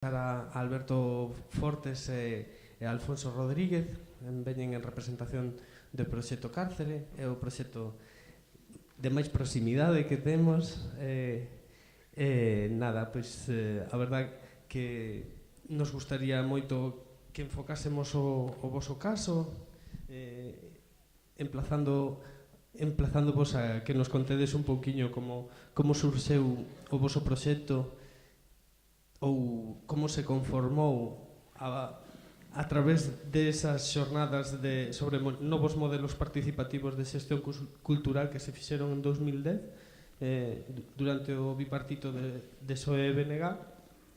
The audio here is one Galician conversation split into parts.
A Alberto Fortes e Alfonso Rodríguez veñen en representación do proxecto Cárcere. É o proxecto de máis proximidade que temos. Nada, pois a verdade que nos gustaría moito que enfocásemos o voso caso, emplazando vos a que nos contedes un pouquiño como surxeu o voso proxecto ou como se conformou a través desas xornadas sobre novos modelos participativos de xestión cultural que se fixeron en 2010 durante o bipartito de PSOE e BNG,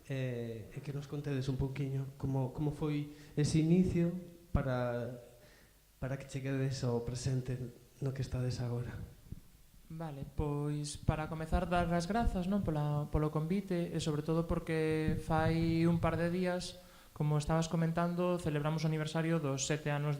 e que nos contedes un pouquiño como foi ese inicio para que cheguedes ao presente no que estades agora. Vale, pois para comezar dar as grazas, non, polo convite e sobre todo porque fai un par de días, como estabas comentando, celebramos o aniversario dos 7 anos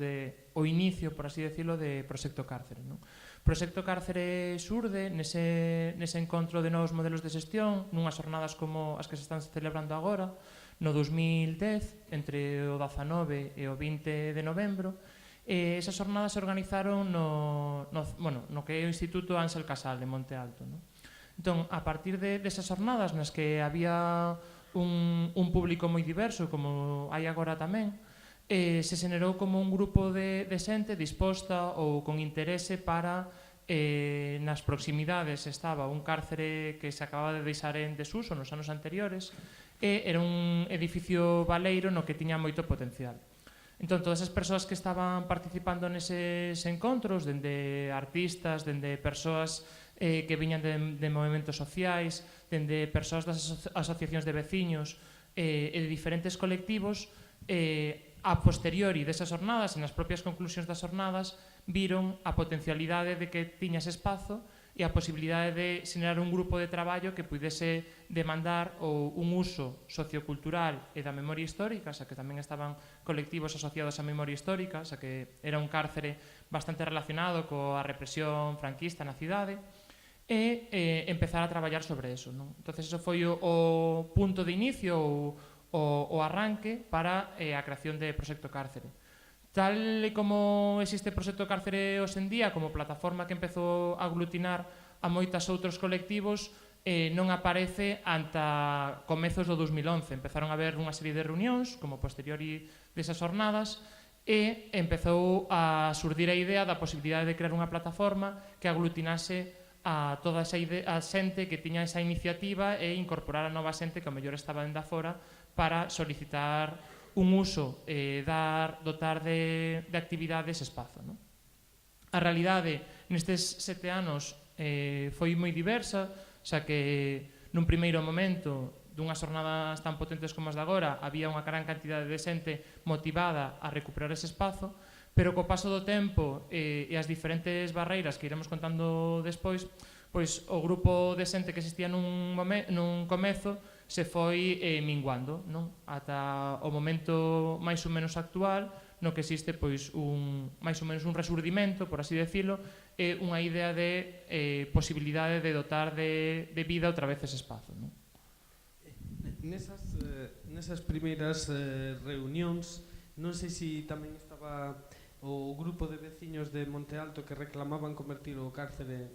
o inicio, por así decirlo, de Proxecto Cárcere, non? Proxecto Cárcere surde nese encontro de novos modelos de xestión, nunhas jornadas como as que se están celebrando agora, no 2010, entre o 19 e o 20 de novembro. Esas jornadas se organizaron no que é o Instituto Ángel Casal de Monte Alto, non? Entón, a partir desas jornadas nas que había un público moi diverso, como hai agora tamén, se xenerou como un grupo de xente disposta ou con interese para nas proximidades estaba un cárcere que se acababa de deixar en desuso nos anos anteriores e era un edificio baleiro no que tiña moito potencial. Entón, todas as persoas que estaban participando neses encontros, dende artistas, dende persoas que viñan de movimentos sociais, dende persoas das asociacións de veciños e de diferentes colectivos, a posteriori desas jornadas, e nas propias conclusións das jornadas, viron a potencialidade de que tiña ese espazo e a posibilidade de xenerar un grupo de traballo que pudese demandar un uso sociocultural e da memoria histórica, xa que tamén estaban colectivos asociados á memoria histórica, xa que era un cárcere bastante relacionado coa represión franquista na cidade, e empezar a traballar sobre eso, non? Entonces, eso foi o punto de inicio, o arranque para a creación de Proxecto Cárcere. Tal e como existe Proxecto Cárcere hoxe en día como plataforma que empezou a aglutinar a moitas outros colectivos, non aparece ata comezos do 2011. Empezaron a haber unha serie de reunións como posteriori desas jornadas e empezou a surdir a idea da posibilidade de crear unha plataforma que aglutinase a toda esa xente que tiña esa iniciativa e incorporar a nova xente que ao mellor estaba dende afora para solicitar un uso e dotar de actividade ese espazo, non? A realidade nestes 7 anos foi moi diversa, xa que nun primeiro momento dunhas jornadas tan potentes como as de agora había unha gran cantidade de xente motivada a recuperar ese espazo, pero co paso do tempo e as diferentes barreiras que iremos contando despois, pois o grupo de xente que existía nun comezo se foi minguando, non? Ata o momento máis ou menos actual, no que existe pois máis ou menos un resurdimento, por así decirlo, e unha idea de posibilidade de dotar de vida outra vez ese espazo, non? Nesas primeiras reunións, non sei se tamén estaba o grupo de veciños de Monte Alto que reclamaban convertir o cárcere,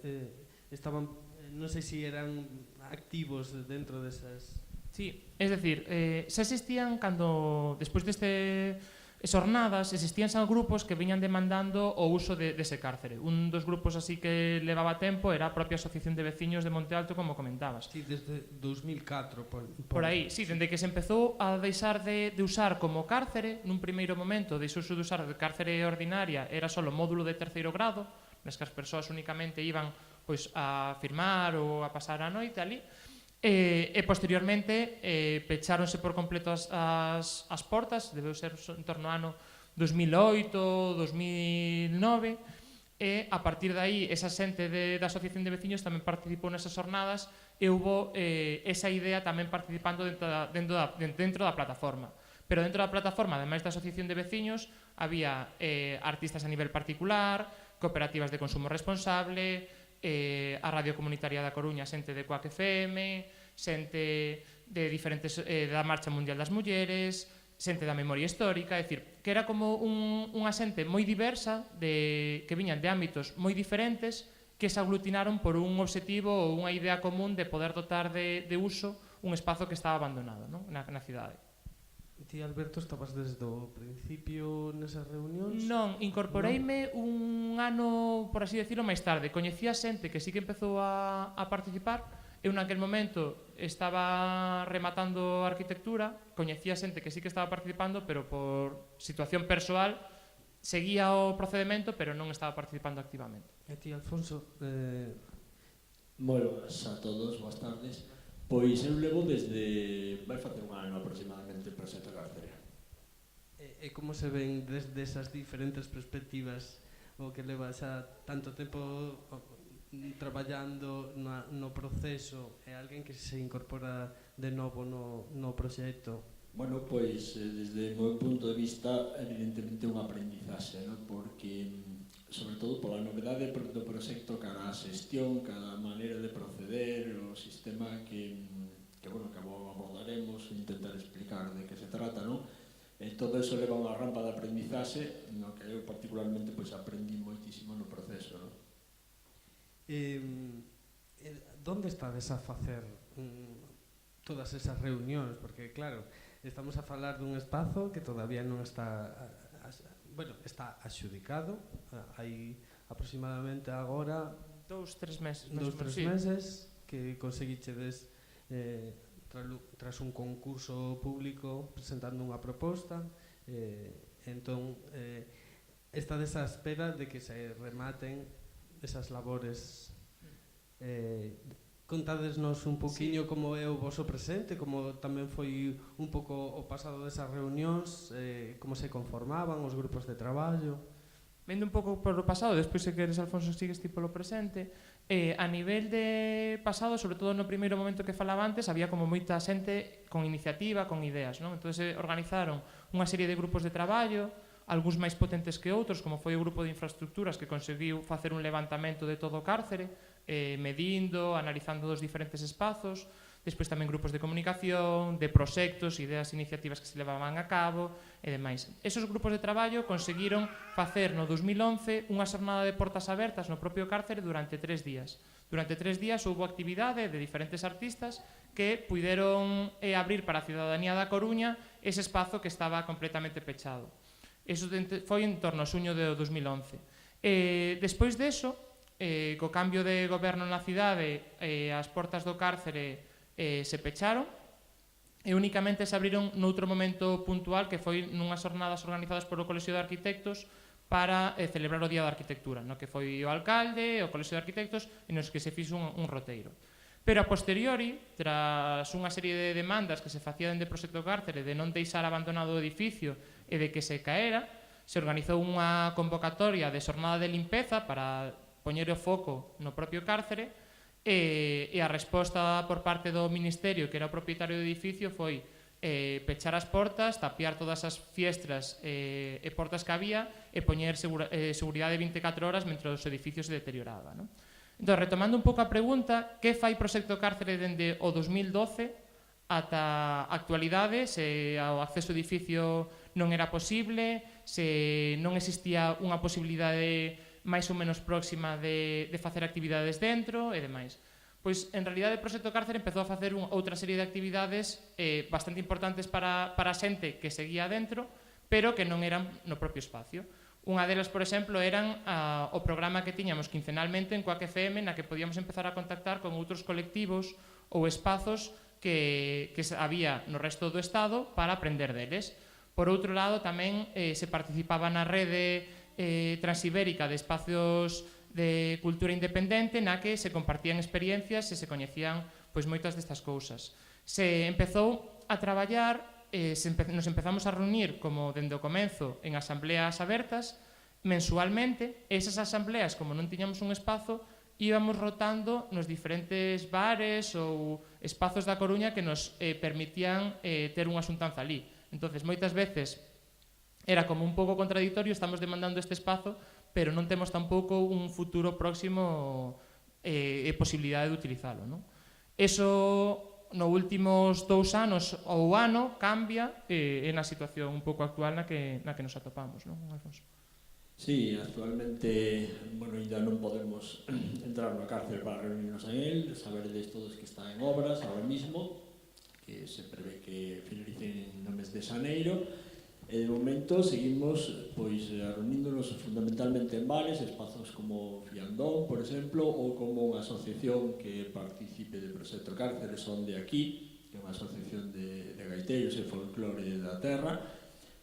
estaban, non sei se eran activos dentro desas... Sí, es decir, xa existían cando, despois deste xornadas, existían xa grupos que viñan demandando o uso dese cárcere. Un dos grupos así que levaba tempo era a propia Asociación de Veciños de Monte Alto, como comentabas. Sí, desde 2004. Por aí, sí, dende que se empezou a deixar de usar como cárcere, nun primeiro momento deixouse de usar de cárcere ordinaria, era só o módulo de terceiro grado, nas que as persoas únicamente iban pois a firmar ou a pasar a noite ali, e posteriormente pecháronse por completo as portas, debeu ser en torno ao ano 2008, 2009, e a partir de aí esa xente da Asociación de Veciños tamén participou nesas jornadas e houbo esa idea tamén participando dentro da plataforma. Pero dentro da plataforma, ademais da Asociación de Veciños, había artistas a nivel particular, cooperativas de consumo responsable, a Radio Comunitaria da Coruña, xente de Coac FM, xente diferentes da Marcha Mundial das Mulleres, xente da memoria histórica, é dicir, que era como unha xente moi diversa que viñan de ámbitos moi diferentes que se aglutinaron por un obxectivo ou unha idea común de poder dotar de uso un espazo que estaba abandonado, non? Na cidade. Ti, Alberto, estabas desde o principio nesas reunións? Non, incorporeime un ano, por así decirlo, máis tarde. Coñecía xente que sí que empezou a participar. Eu naquel momento estaba rematando arquitectura, coñecía xente que sí que estaba participando, pero por situación persoal seguía o procedimento, pero non estaba participando activamente. E ti, Alfonso? Moi boas a todos, boas tardes. Pois eu levo desde... vai facer un ano aproximadamente o proxecto Cárcere. E como se ven desde esas diferentes perspectivas o que leva xa tanto tempo traballando no proceso e alguén que se incorpora de novo no proxecto? Bueno, pois desde o meu punto de vista evidentemente un aprendizaxe, non? Porque sobre todo pola novedade do proxecto cara a xestión, cada maneira de proceder, o sistema que abordaremos, intentar explicar de que se trata, non? E todo eso leva unha rampa de aprendizaxe no que eu particularmente pois aprendí moitísimo no proceso, non? Donde estades a facer todas esas reunións? Porque, claro, estamos a falar dun espazo que todavía non está... está axudicado, hai aproximadamente agora 2-3 meses. 2-3 meses que conseguichedes tras un concurso público presentando unha proposta, entón estades á espera de que se rematen esas labores. Contádesnos un poquinho como é o voso presente, como tamén foi un pouco o pasado desas reunións, como se conformaban os grupos de traballo. Vendo un pouco polo pasado, despois se queres, Alfonso, sigues ti polo presente. A nivel de pasado, sobre todo no primeiro momento que falaba antes, había como moita xente con iniciativa, con ideas, non? Entón organizaron unha serie de grupos de traballo, algúns máis potentes que outros, como foi o grupo de infraestructuras que conseguiu facer un levantamento de todo o cárcere, medindo, analizando os diferentes espazos, despois tamén grupos de comunicación, de proxectos, ideas, iniciativas que se levaban a cabo e demais. Esos grupos de traballo conseguiron facer no 2011 unha xornada de portas abertas no propio cárcere durante 3 días. Durante 3 días houve actividade de diferentes artistas que puideron abrir para a cidadanía da Coruña ese espazo que estaba completamente pechado. Eso foi en torno a xuño de 2011. Despois deso, co cambio de goberno na cidade, as portas do cárcere se pecharon e únicamente se abriron noutro momento puntual que foi nunhas jornadas organizadas polo Colexio de Arquitectos para celebrar o Día da Arquitectura, no que foi o alcalde, o Colexio de Arquitectos e nos que se fixo un roteiro. Pero a posteriori, tras unha serie de demandas que se facían de Proxecto Cárcere de non deixar abandonado o edificio e de que se caera, se organizou unha convocatoria de xornada de limpeza para poñer o foco no propio cárcere e a resposta por parte do Ministerio, que era o propietario do edificio, foi pechar as portas, tapiar todas as fiestras e portas que había e poñer seguridade 24 horas mentre os edificios se deterioraba, non? Entón, retomando un pouco a pregunta, que fai Proxecto Cárcere dende o 2012 ata a actualidade, se o acceso ao edificio non era posible, se non existía unha posibilidade máis ou menos próxima de facer actividades dentro e demais. Pois, en realidade, o Proxecto Cárcere empezou a facer outra serie de actividades bastante importantes para a xente que seguía dentro, pero que non eran no propio espacio. Unha delas, por exemplo, eran o programa que tiñamos quincenalmente en Coac FM, na que podíamos empezar a contactar con outros colectivos ou espazos que había no resto do Estado para aprender deles. Por outro lado, tamén se participaba na rede transibérica de espacios de cultura independente na que se compartían experiencias e se coñecían pois moitas destas cousas. Se empezou a traballar, nos empezamos a reunir como dende o comenzo en asambleas abertas mensualmente, e esas asambleas, como non tiñamos un espazo, íbamos rotando nos diferentes bares ou espazos da Coruña que nos permitían ter unha xuntanza ali. Entonces, moitas veces era como un pouco contradictorio, estamos demandando este espazo, pero non temos tampouco un futuro próximo posibilidade de utilizalo, non? Eso no últimos 2 anos ou ano cambia na situación un pouco actual na que nos atopamos, non, Alfonso? Sí, actualmente, bueno, ainda non podemos entrar na cárcel para reunirnos en él, saberedes todos que está en obras ahora mismo, que se prevé que finalicen no mes de xaneiro, e de momento seguimos pois reuníndonos fundamentalmente en bares, espazos como Fiandón, por exemplo, ou como unha asociación que participe do proxecto Cárceres Son de Aquí, que é unha asociación de gaiteiros e folclore da terra,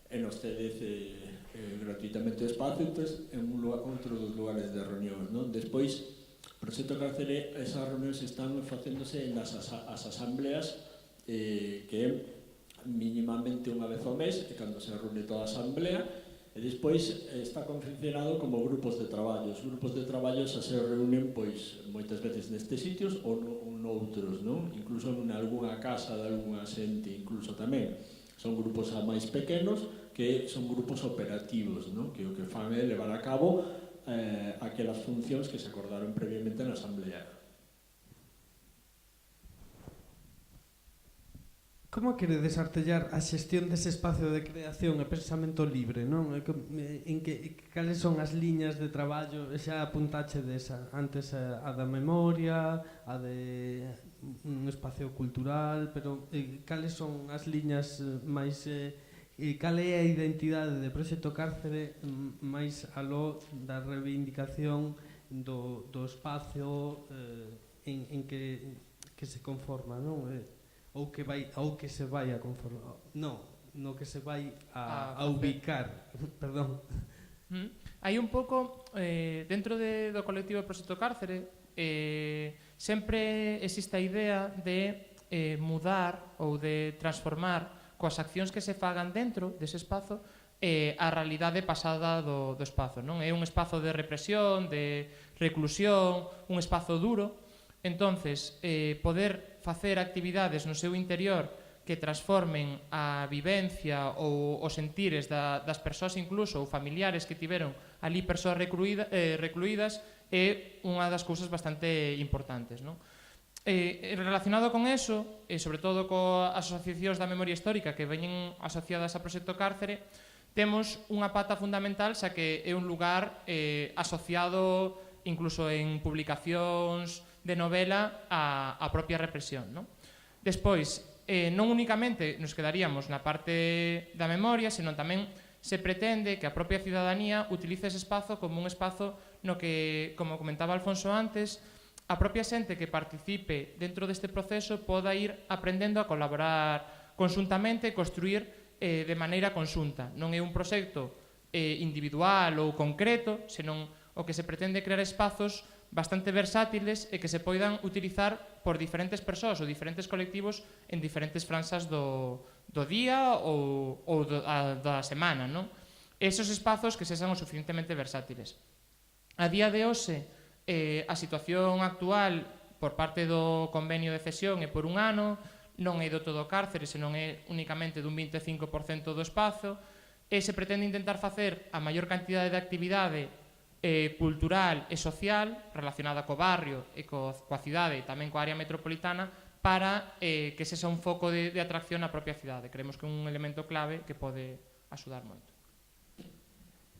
e nos cedece gratuitamente o espacio, entón, en outro dos lugares de reunión, non? Despois, o proxecto Cárcere, esas reunións están facéndose nas as asambleas que é mínimamente unha vez ao mes, e cando se reúne toda a asamblea, e despois está confeccionado como grupos de traballo. Os grupos de traballo xa se reúnen pois moitas veces nestes sitios ou noutros, non? Incluso en algunha casa de algunha xente, incluso tamén. Son grupos máis pequenos que son grupos operativos, non? Que o que fan é levar a cabo aquelas funcións que se acordaron previamente na asamblea. Como quere desartellar a xestión dese espacio de creación e pensamento libre, non? En que cales son as liñas de traballo? Xa apuntache desa, antes a da memoria, a de un espacio cultural, pero cales son as liñas máis... cal é a identidade de Proxecto Cárcere máis aló da reivindicación do espacio en que se conforma, non? Ou que se vai a conformar, no que se vai a ubicar, perdón. Hai un pouco, dentro do colectivo Proxecto Cárcere, sempre existe a idea de mudar ou de transformar coas accións que se fagan dentro dese espazo a realidade pasada do espazo, non? É un espazo de represión, de reclusión, un espazo duro. Entonces, poder facer actividades no seu interior que transformen a vivencia ou os sentires das persoas incluso ou familiares que tiveron ali persoas recluídas é unha das cousas bastante importantes, non? Relacionado con eso, e sobre todo coas asociacións da memoria histórica que veñen asociadas a Proxecto Cárcere, temos unha pata fundamental xa que é un lugar asociado incluso en publicacións de novela a propia represión, non? Despois, non únicamente nos quedaríamos na parte da memoria, senón tamén se pretende que a propia cidadanía utilice ese espazo como un espazo no que, como comentaba Alfonso antes, a propia xente que participe dentro deste proceso poda ir aprendendo a colaborar conxuntamente e construir de maneira conxunta. Non é un proxecto individual ou concreto, senón o que se pretende crear espazos bastante versátiles e que se poidan utilizar por diferentes persoas ou diferentes colectivos en diferentes franxas do día ou da semana, non? Esos espazos que sexan o suficientemente versátiles. A día de hoxe, a situación actual por parte do convenio de cesión é por un ano, non é do todo cárcere, senón é únicamente dun 25% do espazo, e se pretende intentar facer a maior cantidade de actividade cultural e social relacionada co barrio e coa cidade e tamén coa área metropolitana para que sexa un foco de atracción na propia cidade. Creemos que é un elemento clave que pode axudar moito.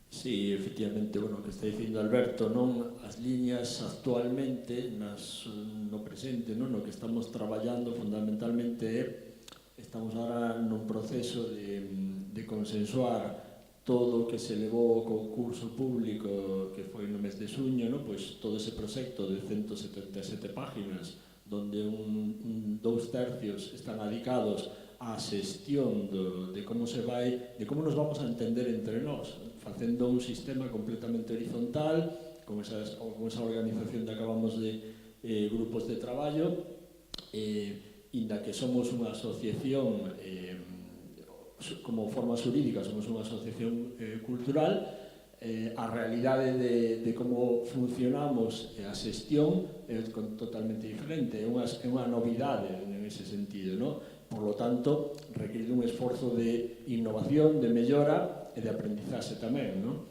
Sí, efectivamente, bueno, o que está dicindo Alberto, non? As liñas actualmente no presente, non? No que estamos traballando fundamentalmente estamos agora nun proceso de consensuar todo o que se levou ao concurso público que foi no mes de xuño, non? Pois todo ese proxecto de 177 páginas donde 2 tercios están dedicados á xestión de como se vai, de como nos vamos a entender entre nós, facendo un sistema completamente horizontal con esa organización que acabamos de grupos de traballo, inda que somos unha asociación como forma xurídica, somos unha asociación cultural, a realidade de como funcionamos a xestión é totalmente diferente, é unha novidade en ese sentido, non? Por lo tanto, require un esforzo de innovación, de mellora e de aprendizaxe tamén, non?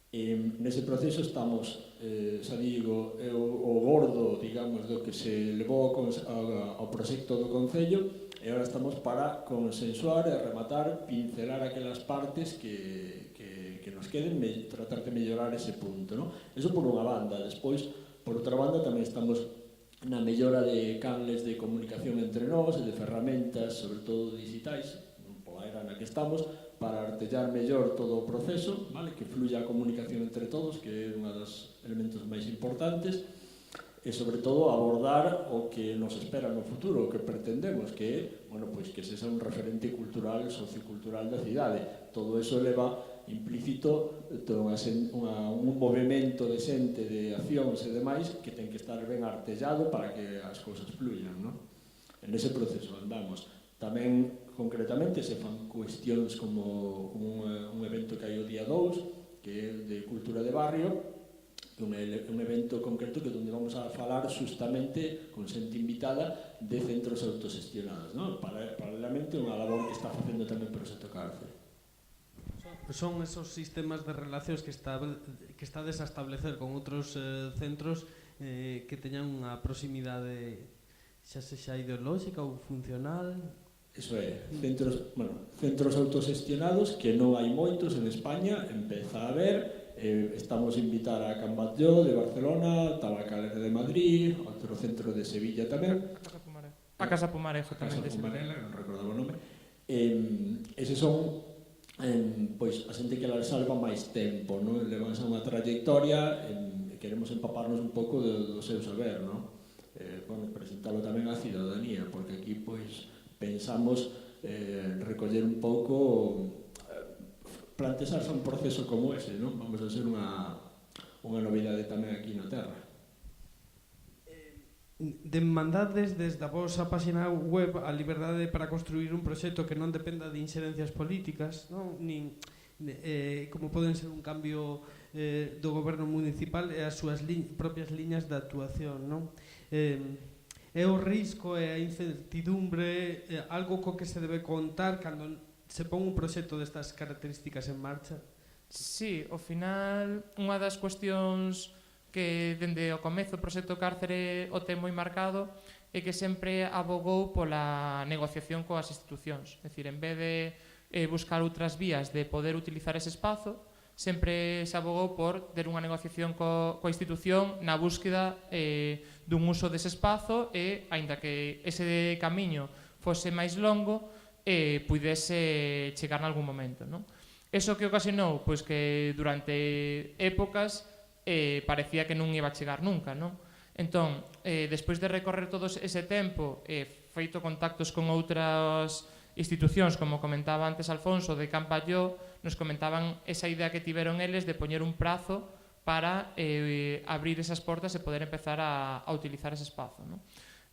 Nese proceso estamos, xa digo, o gordo, digamos, do que se levou ao proxecto do Concello, e agora estamos para consensuar e rematar, pincelar aquelas partes que nos queden, tratar de mellorar ese punto, non? Eso por unha banda. Despois, por outra banda, tamén estamos na mellora de canles de comunicación entre nós e de ferramentas, sobre todo digitais, pola era na que estamos, para artellar mellor todo o proceso, vale? Que fluya a comunicación entre todos, que é un dos elementos máis importantes, e sobre todo abordar o que nos espera no futuro, o que pretendemos, que é, bueno, pois que se xa un referente cultural, sociocultural da cidade. Todo eso leva implícito un movimento de xente, de accións e demais que ten que estar ben artellado para que as cousas fluyan, non? En ese proceso andamos. Tamén, concretamente, se fan cuestións como un evento que hai o día 2, que é de cultura de barrio, un evento concreto que onde vamos a falar justamente con xente invitada de centros autoxestionados, non? Paralelamente unha labor que está facendo tamén o Proxecto Cárcere. Son esos sistemas de relacións que estades a establecer con outros centros que teñan unha proximidade xa sexa ideolóxica ou funcional. Iso é, centros autoxestionados que non hai moitos en España, empeza a haber, estamos a invitar a Can Batlló de Barcelona, Tabacalera de Madrid, outro centro de Sevilla tamén. A Casa Pumarejo tamén. A Casa Pumarejo, non recordaba o nome. Eses son pois a xente que la salva máis tempo, non? Levan unha trayectoria e queremos empaparnos un pouco do seu saber, non? Bueno, presentalo tamén á cidadanía, porque aquí pois pensamos recoller un pouco, plantexarse un proceso como ese, non? Vamos a ser unha novidade tamén aquí na Terra. Demandades desde a vosa página web a liberdade para construir un proxecto que non dependa de inxerencias políticas, non? Como poden ser un cambio do goberno municipal e as súas propias liñas de actuación, non? É o risco e a incertidumbre algo co que se debe contar cando se pon un proxecto destas características en marcha? Sí, ao final, unha das cuestións que dende o comezo o Proxecto Cárcere o ten moi marcado é que sempre abogou pola negociación coas institucións. É dicir, en vez de buscar outras vías de poder utilizar ese espazo, sempre se abogou por ter unha negociación coa institución na búsqueda dun uso dese espazo e, aínda que ese camiño fose máis longo, puidese chegar nalgún momento, non? Eso que ocasionou, pois que durante épocas parecía que non iba a chegar nunca, non? Entón, despois de recorrer todo ese tempo, feito contactos con outras institucións, como comentaba antes Alfonso, de Can Batlló, nos comentaban esa idea que tiveron eles de poñer un prazo para abrir esas portas e poder empezar a utilizar ese espazo, non?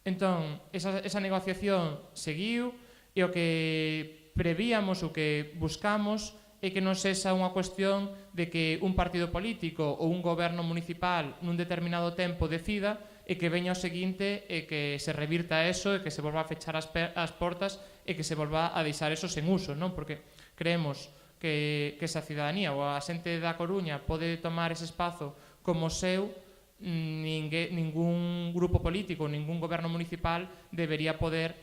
Entón, esa negociación seguiu e o que prevíamos, o que buscamos é que non sexa unha cuestión de que un partido político ou un goberno municipal nun determinado tempo decida e que veña o seguinte e que se revirta eso e que se volva a fechar as portas e que se volva a deixar eso sen uso, non? Porque creemos que esa cidadanía ou a xente da Coruña pode tomar ese espazo como seu, ningún grupo político, ningún goberno municipal debería poder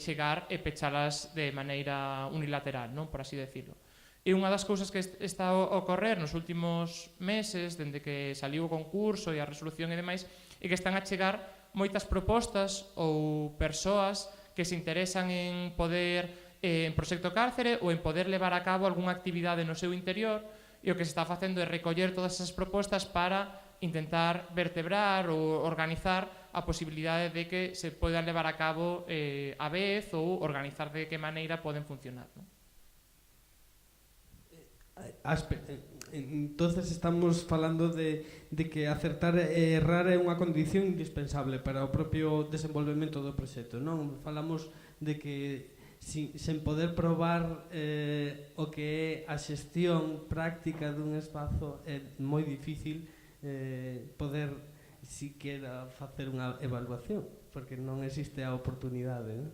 chegar e pechalas de maneira unilateral, non? Por así decirlo. E unha das cousas que está a ocorrer nos últimos meses, dende que saliu o concurso e a resolución e demais, é que están a chegar moitas propostas ou persoas que se interesan en poder, en Proxecto Cárcere, ou en poder levar a cabo algunha actividade no seu interior, e o que se está facendo é recoller todas esas propostas para intentar vertebrar ou organizar a posibilidade de que se podan levar a cabo a vez ou organizar de que maneira poden funcionar, non? Entonces estamos falando de que acertar e errar é unha condición indispensable para o propio desenvolvemento do proxecto, non? Falamos de que sen poder probar o que é a xestión práctica dun espazo é moi difícil poder siquera facer unha evaluación, porque non existe a oportunidade, non?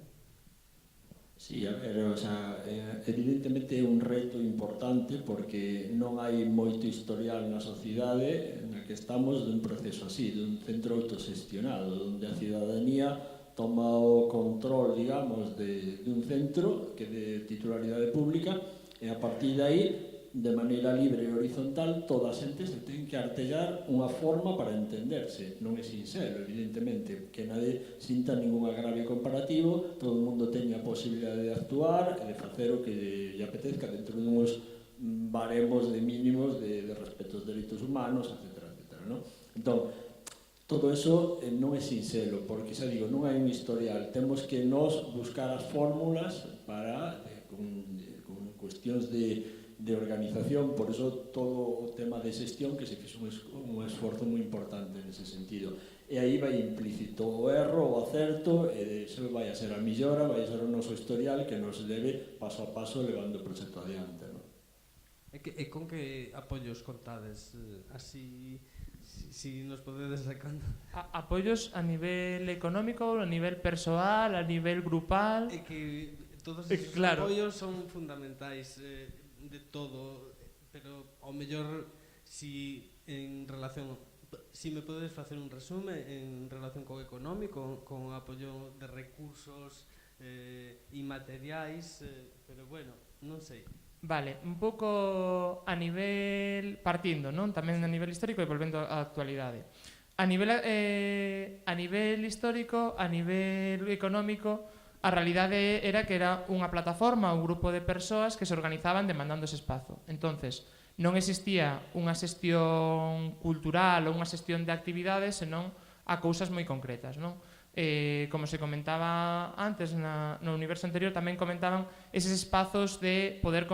Sí, a ver, o sea, evidentemente é un reto importante porque non hai moito historial na sociedade na que estamos dun proceso así, dun centro autosestionado, onde a cidadanía toma o control, digamos, dun centro que é de titularidade pública e a partir de aí, de maneira libre e horizontal, toda a xente se ten que artellar unha forma para entenderse. Non é sincero, evidentemente, que nadie sinta ningún agravio comparativo, todo o mundo teña a posibilidade de actuar e de facer o que lle apetezca dentro dunhos baremos de mínimos de respeto aos dereitos humanos, etc. ¿no? Entón, todo eso non é sincero, porque, xa digo, non hai un historial. Temos que nos buscar as fórmulas para, con cuestións de organización, por eso todo o tema de xestión que se fixo un esforzo moi importante nese sentido. E aí vai implícito o erro, o acerto, e iso vai a ser a millora, vai a ser o noso historial que nos leve paso a paso levando o proxecto adiante. ¿No? E con que apoios contades? Así, si nos podedes sacar. Apoios a nivel económico, a nivel persoal, a nivel grupal. É que todos esos apoios son fundamentais de todo, pero ao mellor si en relación, si me podes facer un resume en relación co económico, con apoio de recursos inmateriais, pero bueno, non sei. Vale, un pouco a nivel partindo, non? Tamén a nivel histórico e volvendo á actualidade. A nivel histórico, a nivel económico, a realidade era que era unha plataforma, un grupo de persoas que se organizaban demandando ese espazo. Entonces, non existía unha xestión cultural ou unha xestión de actividades, senón a cousas moi concretas, non? Como se comentaba antes no universo anterior, tamén comentaban eses espazos de poder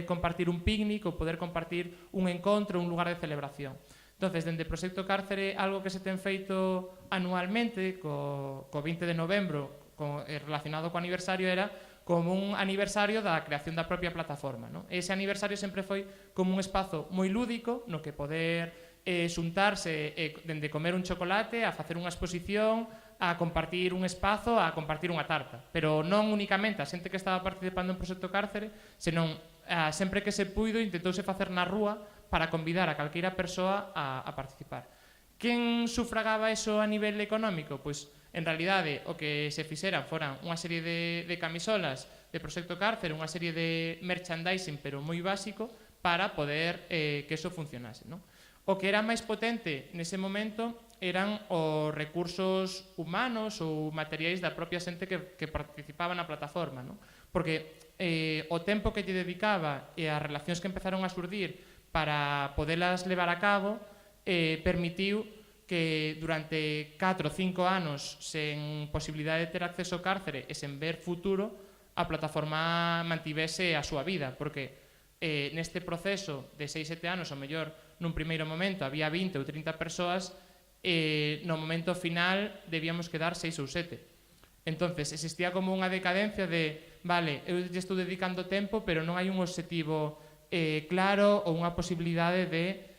compartir un picnic ou poder compartir un encontro, un lugar de celebración. Entonces, dende o Proxecto Cárcere, algo que se ten feito anualmente, co 20 de novembro, relacionado co aniversario, era como un aniversario da creación da propia plataforma, ¿no? Ese aniversario sempre foi como un espazo moi lúdico no que poder xuntarse dende comer un chocolate a facer unha exposición, a compartir un espazo, a compartir unha tarta, pero non únicamente a xente que estaba participando en Proxecto Cárcere, senón sempre que se puido intentouse facer na rúa para convidar a calqueira persoa a participar. Quen sufragaba eso a nivel económico? Pois, en realidade, o que se fixeran foran unha serie de camisolas de Proxecto Cárcere, unha serie de merchandising, pero moi básico, para poder que eso funcionase, non? O que era máis potente nese momento eran os recursos humanos ou materiais da propia xente que participaba na plataforma, non? Porque o tempo que lle dedicaba e as relacións que empezaron a xurdir para podelas levar a cabo permitiu que durante 4 ou 5 anos sen posibilidade de ter acceso ao cárcere e sen ver futuro, a plataforma mantivese a súa vida, porque neste proceso de 6-7 anos, ao mellor nun primeiro momento había 20 ou 30 persoas, no momento final debíamos quedar 6 ou 7. Entonces existía como unha decadencia de, vale, eu lle estou dedicando tempo, pero non hai un obxectivo claro ou unha posibilidade de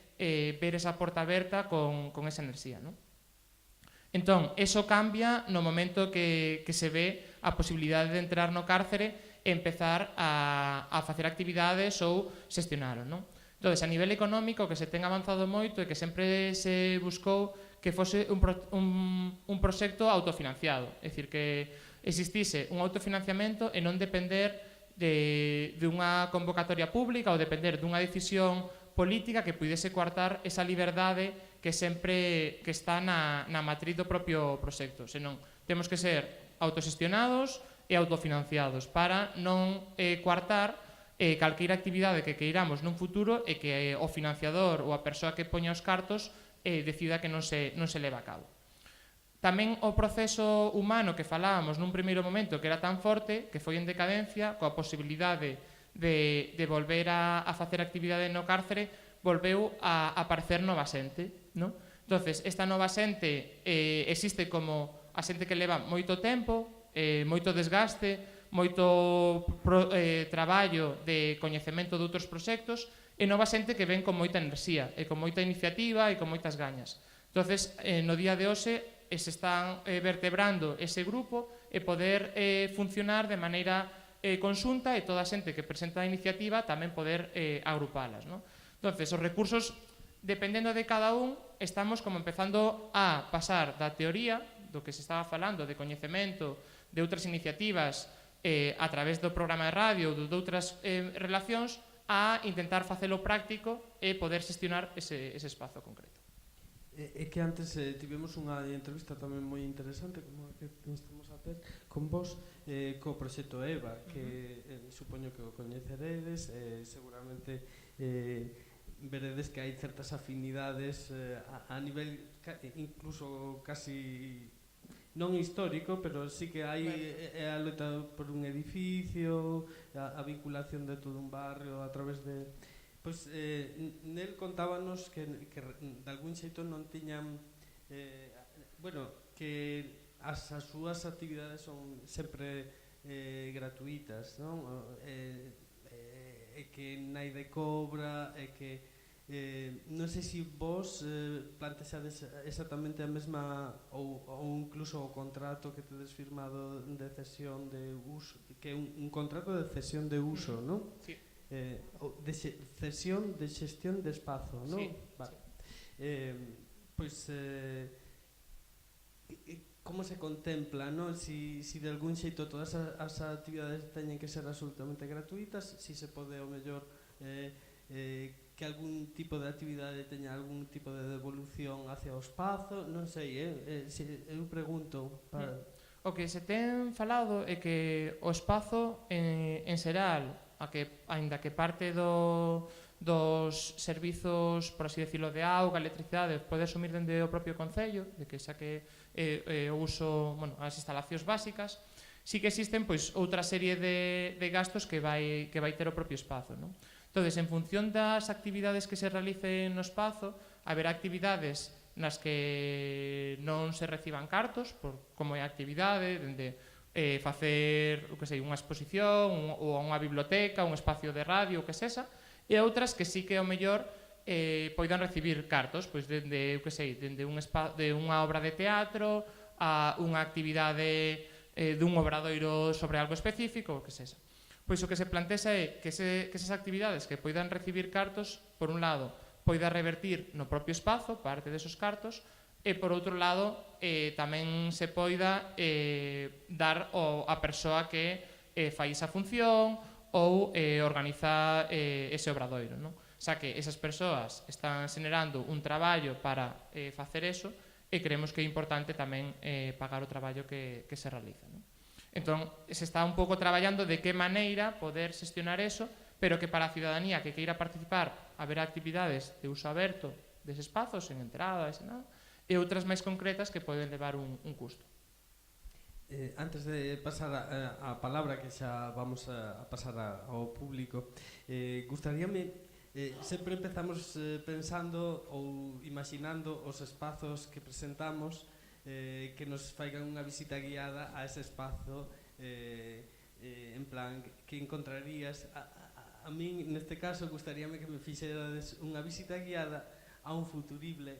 ver esa porta aberta con esa enerxía, non? Entón, eso cambia no momento que se ve a posibilidade de entrar no cárcere e empezar a facer actividades ou xestionalo, non? Entón, a nivel económico, que se ten avanzado moito e que sempre se buscou que fose un proxecto autofinanciado, é dicir, que existise un autofinanciamento e non depender dunha convocatoria pública ou depender dunha decisión política que puidese coartar esa liberdade que sempre que está na matriz do propio proxecto, senón temos que ser autoxestionados e autofinanciados para non coartar calqueira actividade que queiramos nun futuro e que o financiador ou a persoa que poña os cartos decida que non se leva a cabo. Tamén o proceso humano que falábamos nun primeiro momento que era tan forte que foi en decadencia, coa posibilidade de volver a facer actividade no cárcere, volveu a aparecer nova xente, non? Entonces, esta nova xente existe como a xente que leva moito tempo, moito desgaste, moito traballo de coñecemento de outros proxectos e nova xente que ven con moita enerxía e con moita iniciativa e con moitas gañas. Entonces, no día de hoxe, e se están vertebrando ese grupo e poder funcionar de maneira conxunta e toda a xente que presenta a iniciativa tamén poder agrupalas, non? Entonces, os recursos, dependendo de cada un, estamos como empezando a pasar da teoría, do que se estaba falando, de coñecemento, de outras iniciativas a través do programa de radio ou de outras relacións, a intentar facelo práctico e poder xestionar ese espazo concreto. É que antes tivemos unha entrevista tamén moi interesante, como a que estamos a ter, con vos, co proxecto EVA, que supoño que o coñeceredes, seguramente veredes que hai certas afinidades a nivel incluso casi non histórico, pero sí que hai a loita por un edificio, a vinculación de todo un barrio a través de... Pois nel contábanos que de algún xeito non tiñan bueno, que as súas actividades son sempre gratuitas, non? E que naide cobra, e que non sei se vos plantexades exactamente a mesma ou incluso o contrato que tedes firmado de cesión de uso, que é un contrato de cesión de uso, non? Sí. De cesión de xestión de espazo, non? Sí, vale. sí. Pois como se contempla, non? Si de algún xeito todas as actividades teñen que ser absolutamente gratuitas, si se pode ao mellor que algún tipo de actividade teña algún tipo de devolución hacia o espazo, non sei, eu pregunto para... O que se ten falado é que o espazo en xeral, aínda que parte dos servizos, por así decirlo, de auga, electricidade, pode asumir dende o propio Concello, de que xa que o uso, bueno, as instalacións básicas, sí que existen pois outra serie de gastos que vai ter o propio espazo, non? Entón, en función das actividades que se realicen no espazo, haberá actividades nas que non se reciban cartos, como é a actividade, dende facer unha exposición ou unha biblioteca, un espacio de radio, o que sexa, e outras que sí que ao mellor poidan recibir cartos, pois dende unha obra de teatro a unha actividade dun obradoiro sobre algo específico, o que sexa. Pois o que se plantexa é que esas actividades que poidan recibir cartos, por un lado, poida revertir no propio espazo parte desos cartos, e por outro lado tamén se poida dar a persoa que fai esa función ou organiza ese obradoiro, non? Xa que esas persoas están xenerando un traballo para facer eso, e creemos que é importante tamén pagar o traballo que se realiza, non? Entón, se está un pouco traballando de que maneira poder xestionar eso, pero que para a ciudadanía que queira participar haberá actividades de uso aberto dese espazo, sen entrada, sen nada, e outras máis concretas que poden levar un custo. Antes de pasar a palabra, que xa vamos a pasar ao público, gustaríame, sempre empezamos pensando ou imaginando os espazos que presentamos, que nos faigan unha visita guiada a ese espazo, en plan, que encontrarías a min, neste caso, gustaríame que me fixerades unha visita guiada a un futurible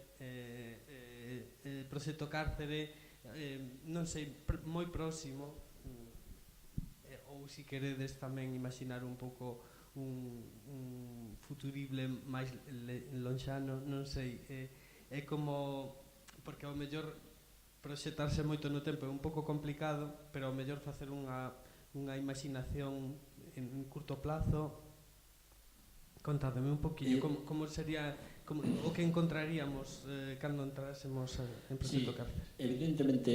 proxecto Cárcere, non sei, moi próximo, ou se queredes tamén imaginar un pouco un futurible máis lonxano, non sei, é como, porque ao mellor proxetarse moito no tempo é un pouco complicado, pero ao mellor facer unha imaginación en curto plazo. Contádeme un poquinho como sería o que encontraríamos cando entrásemos en Proxecto Cárcere. Evidentemente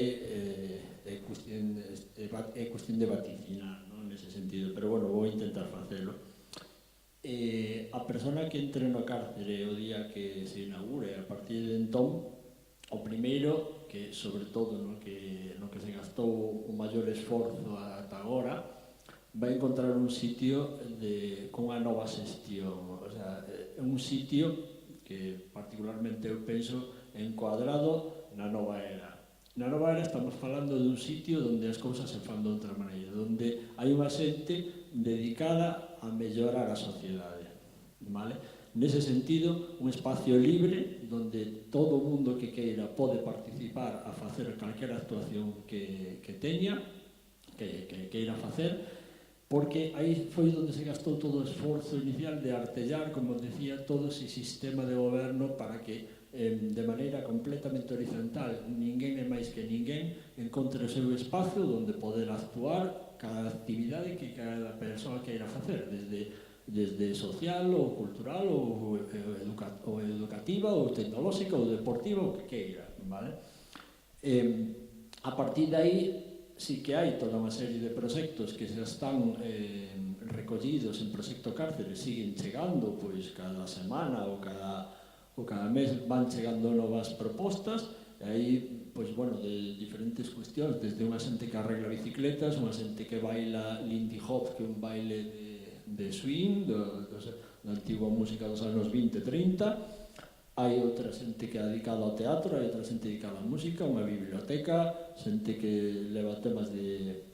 é cuestión de vaticinar, non, nese sentido, pero bueno, vou intentar facelo. A persona que entre no cárcere o día que se inaugure, a partir de entón, o primeiro, que sobre todo no que se gastou o maior esforzo ata agora, vai encontrar un sitio con unha nova xestión, o sea, un sitio que particularmente eu penso encuadrado na nova era. Na nova era estamos falando dun sitio onde as cousas se fan de outra maneira, onde hai unha xente dedicada a mellorar a sociedade, vale? Nese sentido, un espacio libre donde todo o mundo que queira pode participar a facer calquera actuación que teña, que queira facer, porque aí foi onde se gastou todo o esforzo inicial de artellar, como decía, todo ese sistema de goberno para que de maneira completamente horizontal ninguén é máis que ninguén encontre o seu espacio onde poder actuar cada actividade que cada persoa queira facer, desde social ou cultural ou educativa ou tecnolóxica ou deportiva, o que queira, vale? A partir de aí sí que hai toda unha serie de proxectos que xa están recollidos en Proxecto Cárceres, siguen chegando pois cada semana ou cada mes van chegando novas propostas, e aí pois, bueno, de diferentes cuestións, desde unha xente que arregla bicicletas, unha xente que baila Lindy Hop, que é un baile de swing, da antigua música dos anos 20-30, hai outra xente que é dedicada ao teatro, hai outra xente dedicada á música, unha biblioteca, xente que leva temas de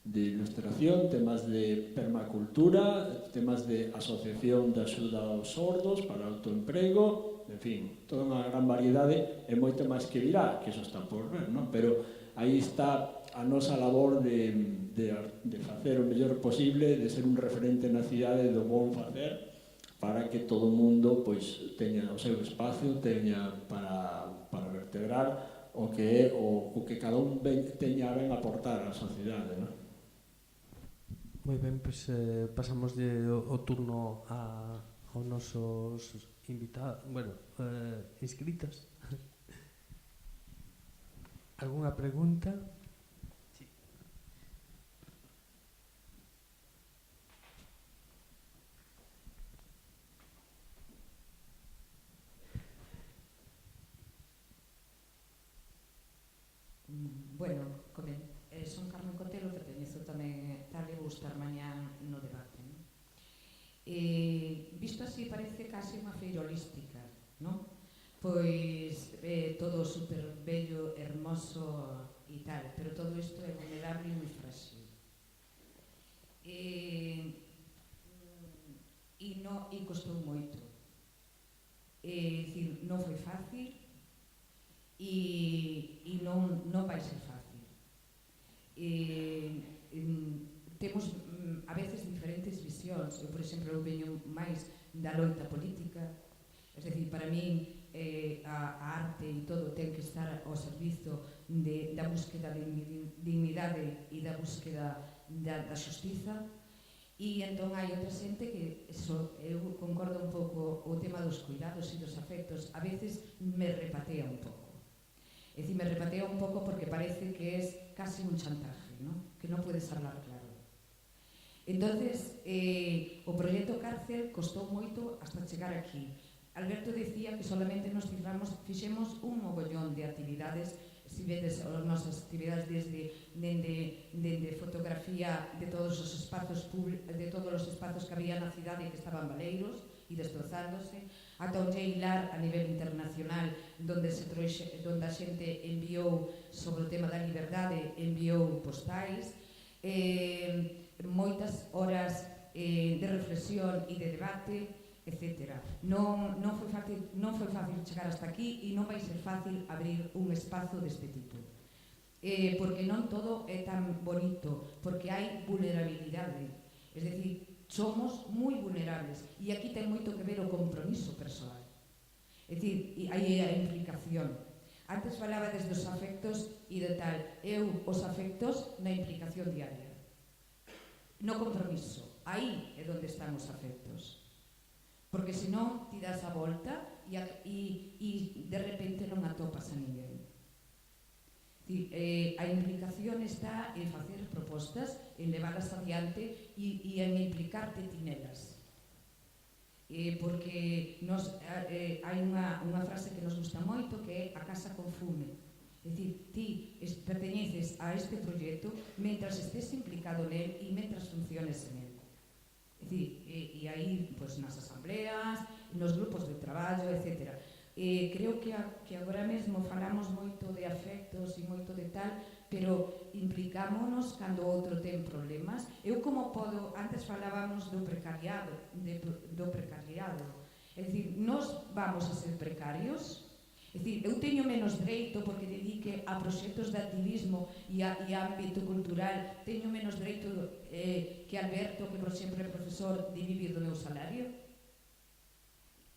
ilustración, temas de permacultura, temas de asociación de axuda aos sordos para autoemprego, en fin, toda unha gran variedade e moito máis que virá, que iso está por ver, non? Pero aí está a nosa labor de facer o mellor posible, de ser un referente na cidade do bon facer, para que todo o mundo pois, teña o seu espacio, teña para vertebrar o que é o que cada un teña ben aportar á sociedade, non? Moi ben, pois pasamos o turno aos nosos invitados, bueno, inscritas. Algúna pregunta? Sí. Bueno, son Carmen Cotelo, pertenezo tamén tal e vou estar mañán no debate, non? Visto así parece casi unha feira holística, non? Pois todo super bello, hermoso e tal, pero todo isto é vulnerable e moi frágil. E costou moito. Dicir, non foi fácil e non vai ser fácil. Temos a veces diferentes visións. Eu, por exemplo, eu veño máis da loita política, es decir, para min a arte e todo ten que estar ao servizo da búsqueda de dignidade e da búsqueda da xustiza. E entón hai outra xente que eu concordo un pouco o tema dos cuidados e dos afectos, a veces me repatea un pouco. É dicir, me repatea un pouco porque parece que é casi un chantaje, ¿no? Que non podes hablar claro. Entonces, o proxecto Cárcel costou moito hasta chegar aquí. Alberto decía que solamente nos fixemos un mogollón de actividades. Si vedes as nosas actividades dende fotografía de todos os espazos de todos os espazos que había na cidade que estaban baleiros e destrozándose, ata un J-LAR a nivel internacional donde a xente enviou sobre o tema da liberdade, enviou postais, moitas horas de reflexión e de debate, etc. Non foi fácil chegar hasta aquí e non vai ser fácil abrir un espazo deste tipo. Porque non todo é tan bonito, porque hai vulnerabilidade. Es decir, somos moi vulnerables e aquí ten moito que ver o compromiso persoal. Es decir, hai a implicación. Antes falaba desde os afectos e de tal. Eu, os afectos na implicación diaria. No compromiso. Aí é onde están os afectos. Porque senón ti das a volta e de repente non atopas a ninguén. A implicación está en facer propostas, en leválas adiante e en implicarte ti nelas. Porque hai unha frase que nos gusta moito que é a casa con fume. É dicir, ti perteñeces a este proxecto mentras estés implicado nel e mentras funciones en el. É dicir, e aí nas asambleas, nos grupos de traballo, etc. Creo que agora mesmo falamos moito de afectos e moito de tal, pero implicámonos cando outro ten problemas. Eu como podo, antes falábamos do precariado, É dicir, nós vamos a ser precarios. É dicir, eu teño menos dereito porque dedique a proxectos de activismo e a ámbito cultural, teño menos dereito que Alberto, que por exemplo é profesor, de vivir do meu salario.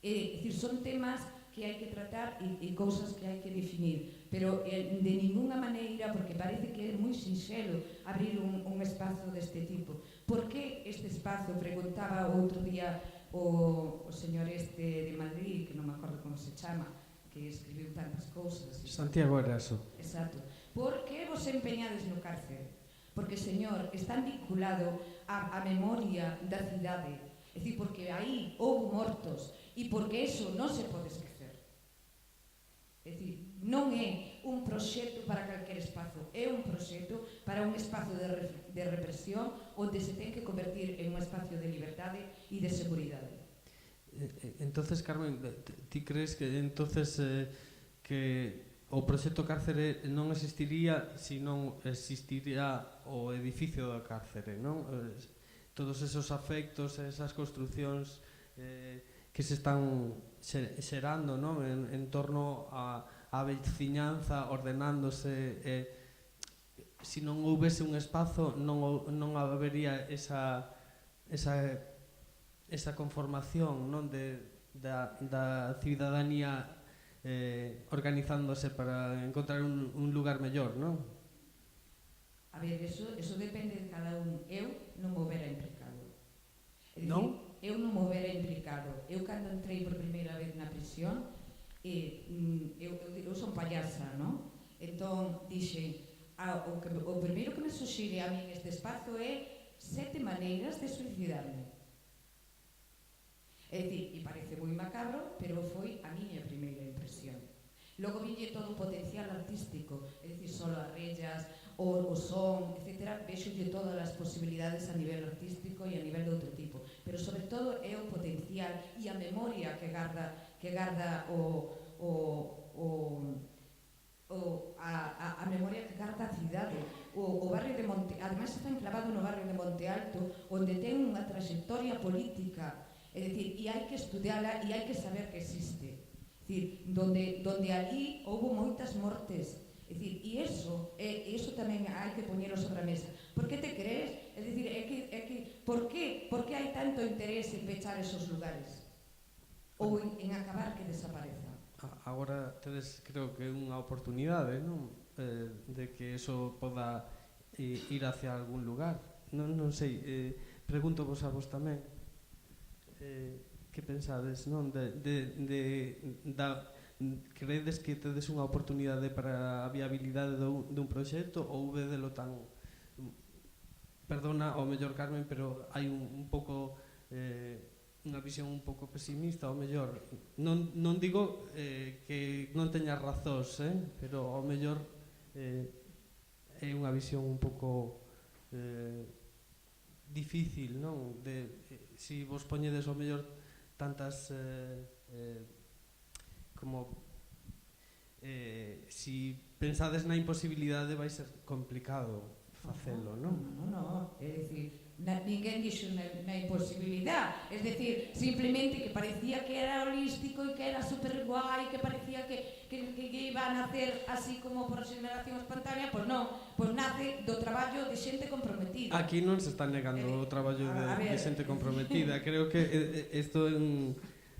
É dicir, son temas que hai que tratar e cousas que hai que definir, pero de ninguna maneira, porque parece que é moi sinxelo abrir un espazo deste tipo. Por que este espazo? Preguntaba outro día o señor de Madrid, que non me acordo como se chama, que escribiu tantas cousas. Santiago Eraso. Exacto. Por que vos empeñades no cárcere? Porque, señor, están vinculado a memoria da cidade. É dicir, porque aí houve mortos e porque eso non se pode esquecer. É dicir, non é un proxecto para calquer espazo, é un proxecto para un espazo de represión onde se ten que convertir en un espacio de liberdade e de seguridade. Entonces, Carmen, ti crees que entonces que o proxecto cárcere non existiría se non existiría o edificio da cárcere, non? Todos esos afectos, esas construcións que se están xerando, non? En torno a veciñanza ordenándose, se non houvese un espazo non habería esa conformación, non? Da cidadanía organizándose para encontrar un lugar mellor, non? A ver, eso depende de cada un. Eu non me houbera implicado. É dicir, non? Eu non me houbera implicado. Eu, cando entrei por primeira vez na prisión, eu son payasa, non? Entón, dixe, o primeiro que me suxire a mí neste espazo é 7 maneiras de suicidarme. É dicir, e parece moi macabro, pero foi a miña primeira impresión. Logo viñe todo o potencial artístico, é dicir, solo as rellas, o son, etc. Vexolle todas as posibilidades a nivel artístico e a nivel de outro tipo, pero sobre todo é o potencial e a memoria que garda a memoria que garda a cidade. O barrio de Monte, ademais está enclavado no barrio de Monte Alto, onde ten unha trayectoria política, é dicir, e hai que estudiala e hai que saber que existe. É dicir, donde ali houve moitas mortes. É dicir, e iso tamén hai que poñelo sobre a mesa. Por que te crees? É dicir, por que hai tanto interés en pechar esos lugares? Ou en acabar que desapareza? Agora tedes, creo que unha oportunidade, non? De que eso poda ir hacia algún lugar. Non sei, pregunto vos a vos tamén. Que pensades, non? Credes que tedes unha oportunidade para a viabilidade dun proxecto ou vedelo tan... Perdona, ao mellor, Carmen, pero hai un pouco... unha visión un pouco pesimista, ao mellor. Non digo que non teñas razóns, pero ao mellor é unha visión un pouco difícil, non? Se vos poñedes ao mellor tantas como si pensades na imposibilidade vai ser complicado facelo, non? Non, é dicir, ninguén dixo na imposibilidade, é dicir, simplemente que parecía que era holístico e que era super guai, que parecía que iba a nacer así como por xeneración espontánea, pois non, pois nace do traballo de xente comprometida. Aquí non se está negando o traballo de xente comprometida, creo que isto é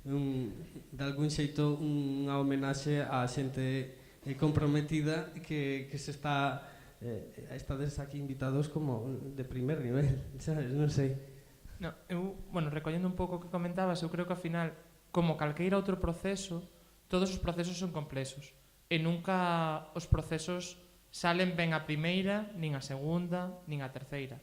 de algún xeito unha homenaxe á xente comprometida que se está... estades aquí invitados como de primer nivel, sabes? Non sei. No, bueno, recollendo un pouco o que comentabas, eu creo que ao final, como calqueira outro proceso, todos os procesos son complexos e nunca os procesos salen ben a primeira, nin a segunda, nin a terceira.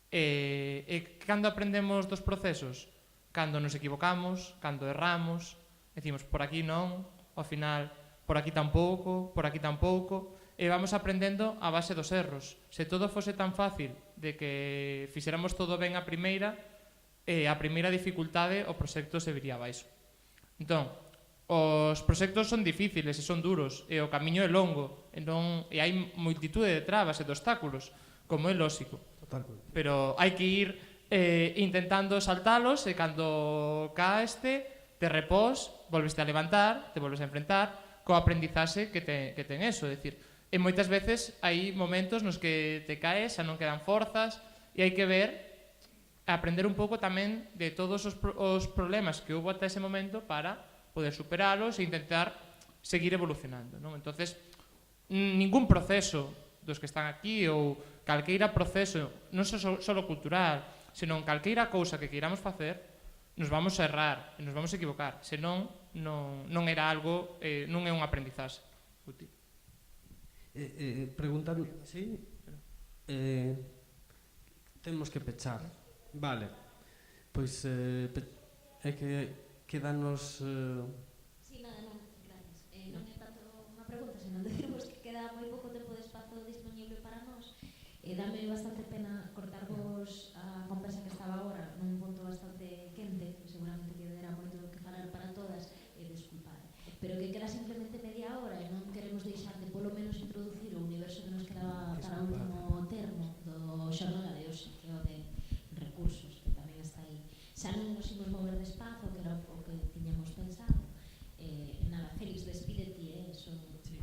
E cando aprendemos dos procesos? Cando nos equivocamos, cando erramos, decimos por aquí non, ao final por aquí tampouco, e vamos aprendendo a base dos erros. Se todo fose tan fácil de que fixéramos todo ben a primeira dificultade o proxecto se viría abaixo. Entón, os proxectos son difíciles e son duros, e o camiño é longo, e hai multitude de trabas e de obstáculos, como é lóxico. Pero hai que ir intentando saltalos, e cando cae te repós, volveste a levantar, te volves a enfrentar coa aprendizaxe que ten eso, é dicir, e moitas veces hai momentos nos que te caes, xa non quedan forzas, e hai que ver, aprender un pouco tamén de todos os problemas que houve ata ese momento para poder superalos e intentar seguir evolucionando, non? Entonces, ningún proceso dos que están aquí ou calqueira proceso, non só cultural, senón calqueira cousa que queiramos facer, nos vamos a errar e nos vamos a equivocar, senón non era algo, non é un aprendizaxe útil. Preguntando, sí? Temos que pechar. Vale. Pois é que quedanos... Sí, nada, non, gracias. Non é tanto unha pregunta, senón decirvos que queda moi pouco tempo de espazo disponible para nós. Dame bastante pena cortarvos a conversa que estaba agora nun punto bastante quente, que seguramente que dera moito que falar para todas, desculpade. Pero que queda simplemente media hora e non queremos deixar de polo menos introducir o universo que nos quedaba para o último termo do xornal de hoxe, que é o de recursos, que tamén está aí. Xa non nos imos mover de espazo, que era o que tiñamos pensado. Nada, Félix, despídete, eso. Sí.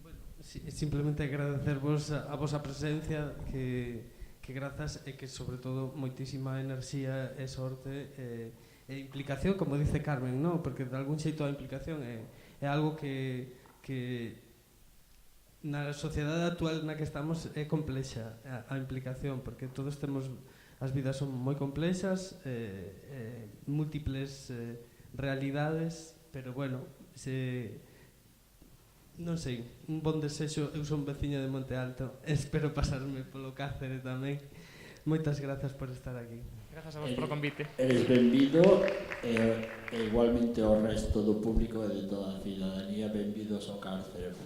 Bueno, simplemente agradecervos a vosa presencia, que grazas e que sobre todo moitísima enerxía e sorte e implicación, como dice Carmen, non? Porque de algún xeito a implicación é algo que na sociedade actual na que estamos é complexa a implicación, porque todos temos, as vidas son moi complexas, múltiples realidades, pero bueno, non sei, un bon desexo. Eu son veciña de Monte Alto, espero pasarme polo Cáceres tamén. Moitas grazas por estar aquí. Grazas a vos polo convite. Eres benvido e igualmente ao resto do público e de toda a cidadanía, benvidos ao Cáceres.